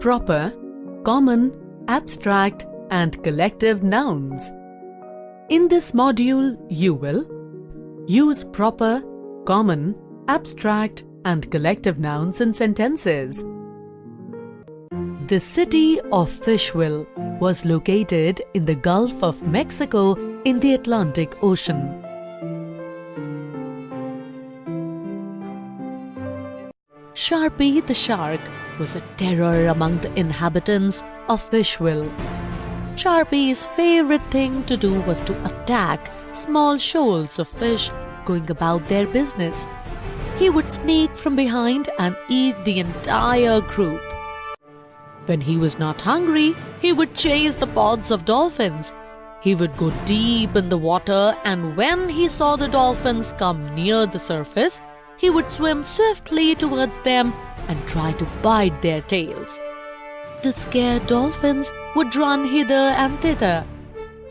proper, common, abstract, and collective nouns. In this module, you will use proper, common, abstract, and collective nouns in sentences. The city of Fishville was located in the Gulf of Mexico in the Atlantic Ocean. Sharpie the shark was a terror among the inhabitants of Fishville. Sharpie's favorite thing to do was to attack small shoals of fish going about their business. He would sneak from behind and eat the entire group. When he was not hungry, he would chase the pods of dolphins. He would go deep in the water, and when he saw the dolphins come near the surface, he would swim swiftly towards them and try to bite their tails. The scared dolphins would run hither and thither,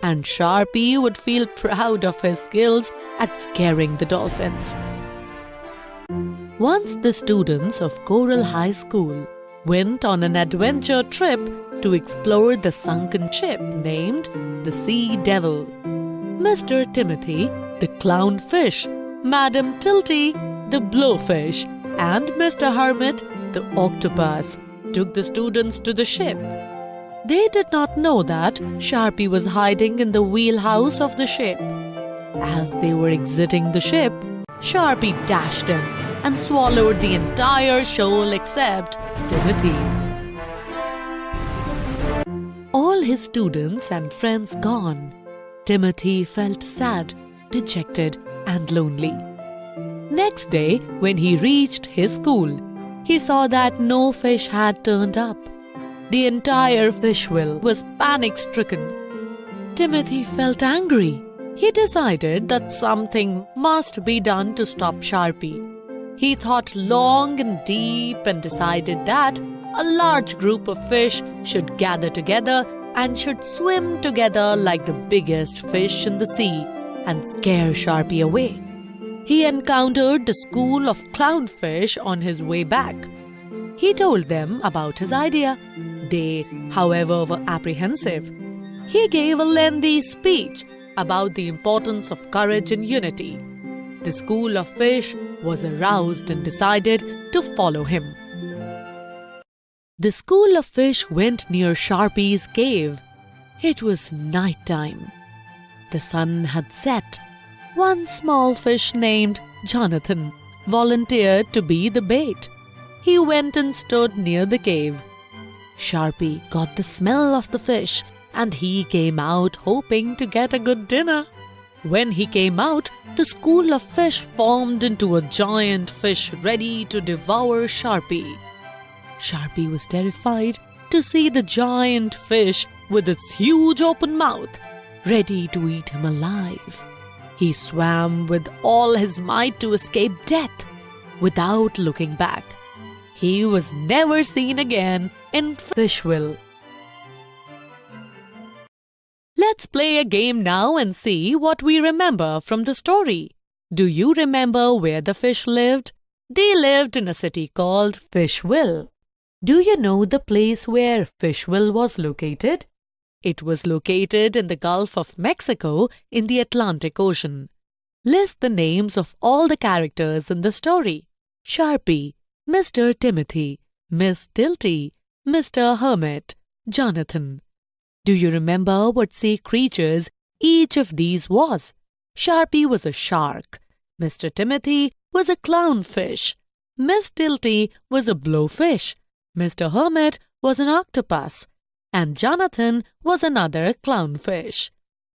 and Sharpie would feel proud of his skills at scaring the dolphins. Once the students of Coral High School went on an adventure trip to explore the sunken ship named the Sea Devil. Mr. Timothy, the clownfish, Madam Tilty, the blowfish, and Mr. Hermit, the octopus, took the students to the ship. They did not know that Sharpie was hiding in the wheelhouse of the ship. As they were exiting the ship, Sharpie dashed in and swallowed the entire shoal except Timothy. All his students and friends gone, Timothy felt sad, dejected, and lonely. Next day, when he reached his school, he saw that no fish had turned up. The entire Fishville was panic-stricken. Timothy felt angry. He decided that something must be done to stop Sharpie. He thought long and deep and decided that a large group of fish should gather together and should swim together like the biggest fish in the sea and scare Sharpie away. He encountered the school of clownfish on his way back. He told them about his idea. They, however, were apprehensive. He gave a lengthy speech about the importance of courage and unity. The school of fish was aroused and decided to follow him. The school of fish went near Sharpie's cave. It was night time. The sun had set. One small fish named Jonathan volunteered to be the bait. He went and stood near the cave. Sharpie got the smell of the fish and he came out hoping to get a good dinner. When he came out, the school of fish formed into a giant fish ready to devour Sharpie. Sharpie was terrified to see the giant fish with its huge open mouth, ready to eat him alive. He swam with all his might to escape death without looking back. He was never seen again in Fishville. Let's play a game now and see what we remember from the story. Do you remember where the fish lived? They lived in a city called Fishville. Do you know the place where Fishville was located? It was located in the Gulf of Mexico in the Atlantic Ocean. List the names of all the characters in the story. Sharpie, Mr. Timothy, Miss Tilty, Mr. Hermit, Jonathan. Do you remember what sea creatures each of these was? Sharpie was a shark. Mr. Timothy was a clownfish. Miss Tilty was a blowfish. Mr. Hermit was an octopus. And Jonathan was another clownfish.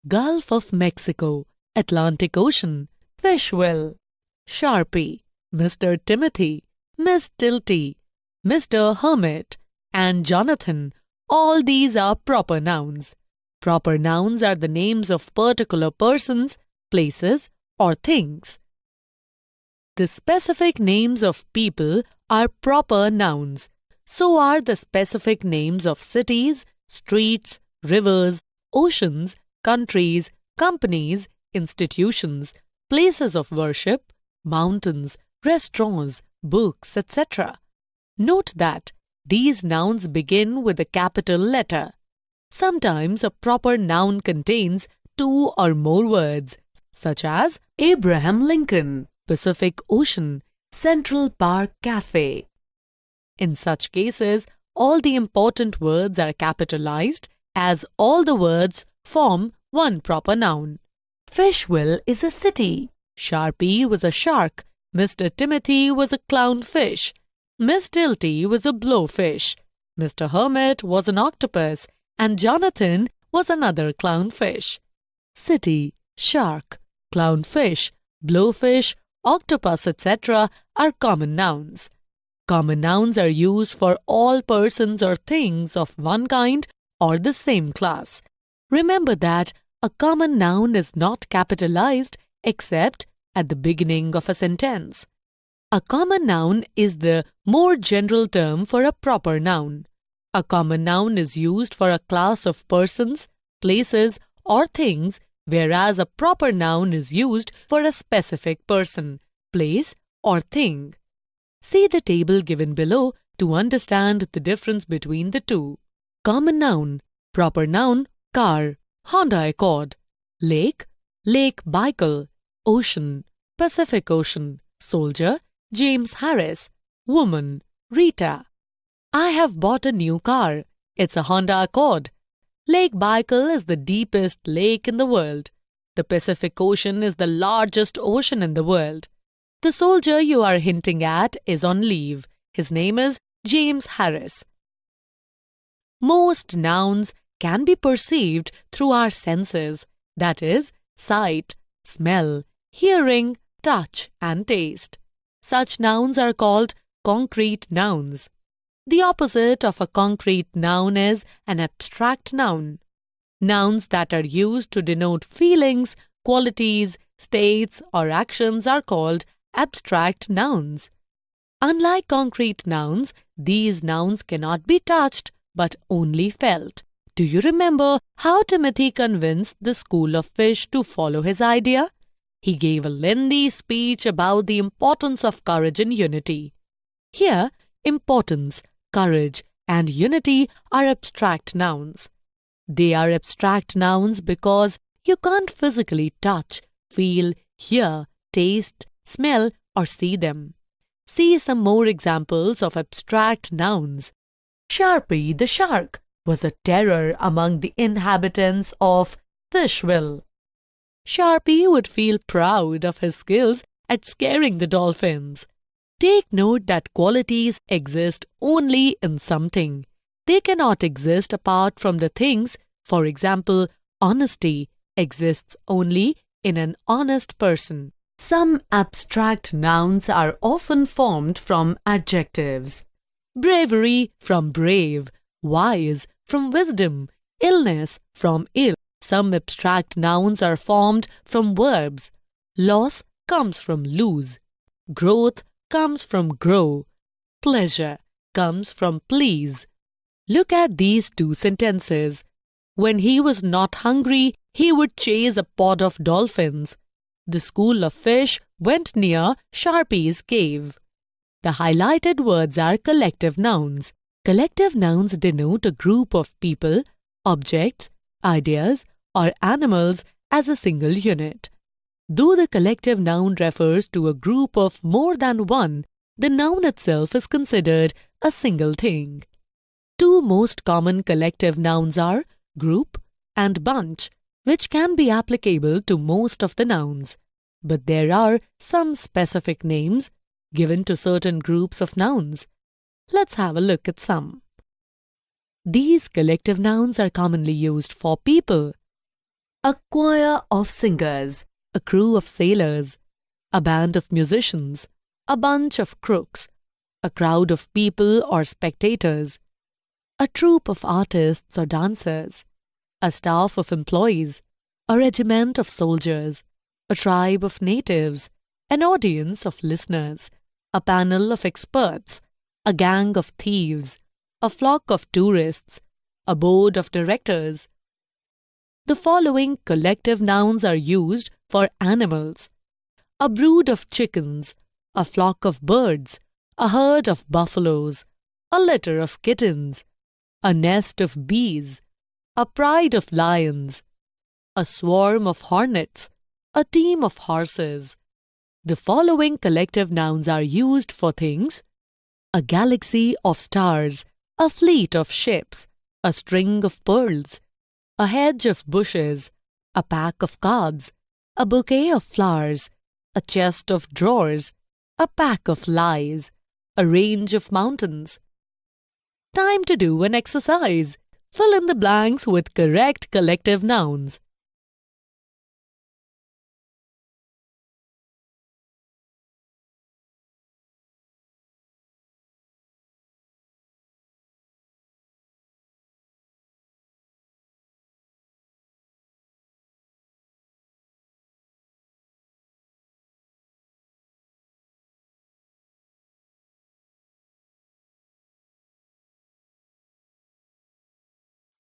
Gulf of Mexico, Atlantic Ocean, Fishville. Sharpie, Mr. Timothy, Miss Tilty, Mr. Hermit, and Jonathan. All these are proper nouns. Proper nouns are the names of particular persons, places, or things. The specific names of people are proper nouns. So are the specific names of cities, streets, rivers, oceans, countries, companies, institutions, places of worship, mountains, restaurants, books, etc. Note that These nouns begin with a capital letter. Sometimes a proper noun contains two or more words, such as Abraham Lincoln, Pacific Ocean, Central Park Cafe. In such cases, all the important words are capitalized, as all the words form one proper noun. Fishville is a city. Sharpie was a shark. Mr. Timothy was a clownfish. Miss Dilty was a blowfish. Mr. Hermit was an octopus, and Jonathan was another clownfish. City, shark, clownfish, blowfish, octopus, etc. are common nouns. Common nouns are used for all persons or things of one kind or the same class. Remember that a common noun is not capitalized except at the beginning of a sentence. A common noun is the more general term for a proper noun. A common noun is used for a class of persons, places, or things, whereas a proper noun is used for a specific person, place, or thing. See the table given below to understand the difference between the two. Common noun, proper noun, car, Honda Accord, lake, Lake Baikal, ocean, Pacific Ocean, soldier, James Harris, woman, Rita. I have bought a new car. It's a Honda Accord. Lake Baikal is the deepest lake in the world. The Pacific Ocean is the largest ocean in the world. The soldier you are hinting at is on leave. His name is James Harris. Most nouns can be perceived through our senses, that is, sight, smell, hearing, touch, and taste. Such nouns are called concrete nouns. The opposite of a concrete noun is an abstract noun. Nouns that are used to denote feelings, qualities, states, or actions are called abstract nouns. Unlike concrete nouns, these nouns cannot be touched but only felt. Do you remember how Timothy convinced the school of fish to follow his idea? He gave a lengthy speech about the importance of courage and unity. Here, importance, courage, and unity are abstract nouns. They are abstract nouns because you can't physically touch, feel, hear, taste, smell, or see them. See some more examples of abstract nouns. Sharpie the shark was a terror among the inhabitants of Fishville. Sharpie would feel proud of his skills at scaring the dolphins. Take note that qualities exist only in something. They cannot exist apart from the things. For example, honesty exists only in an honest person. Some abstract nouns are often formed from adjectives. Bravery from brave, wise from wisdom, illness from ill. Some abstract nouns are formed from verbs. Loss comes from lose. Growth comes from grow. Pleasure comes from please. Look at these two sentences. When he was not hungry, he would chase a pod of dolphins. The school of fish went near Sharpie's cave. The highlighted words are collective nouns. Collective nouns denote a group of people, objects, ideas, or animals as a single unit. Though the collective noun refers to a group of more than one, the noun itself is considered a single thing. Two most common collective nouns are group and bunch, which can be applicable to most of the nouns. But there are some specific names given to certain groups of nouns. Let's have a look at some. These collective nouns are commonly used for people. A choir of singers, a crew of sailors, a band of musicians, a bunch of crooks, a crowd of people or spectators, a troupe of artists or dancers, a staff of employees, a regiment of soldiers, a tribe of natives, an audience of listeners, a panel of experts, a gang of thieves, a flock of tourists, a board of directors. The following collective nouns are used for animals: a brood of chickens, a flock of birds, a herd of buffaloes, a litter of kittens, a nest of bees, a pride of lions, a swarm of hornets, a team of horses. The following collective nouns are used for things: a galaxy of stars, a fleet of ships, a string of pearls, a hedge of bushes, a pack of cards, a bouquet of flowers, a chest of drawers, a pack of lies, a range of mountains. Time to do an exercise. Fill in the blanks with correct collective nouns.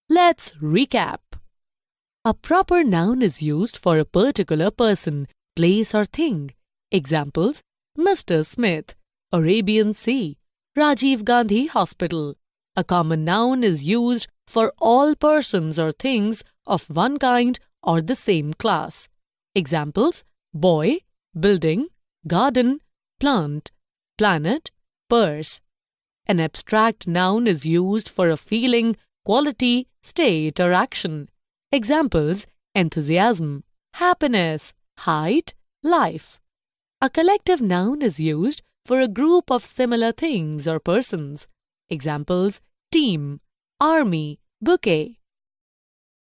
Let's recap. A proper noun is used for a particular person, place or thing. Examples: Mr. Smith, Arabian Sea, Rajiv Gandhi Hospital. A common noun is used for all persons or things of one kind or the same class. Examples: boy, building, garden, plant, planet, purse. An abstract noun is used for a feeling, quality, state or action. Examples: enthusiasm, happiness, height, life. A collective noun is used for a group of similar things or persons. Examples: team, army, bouquet.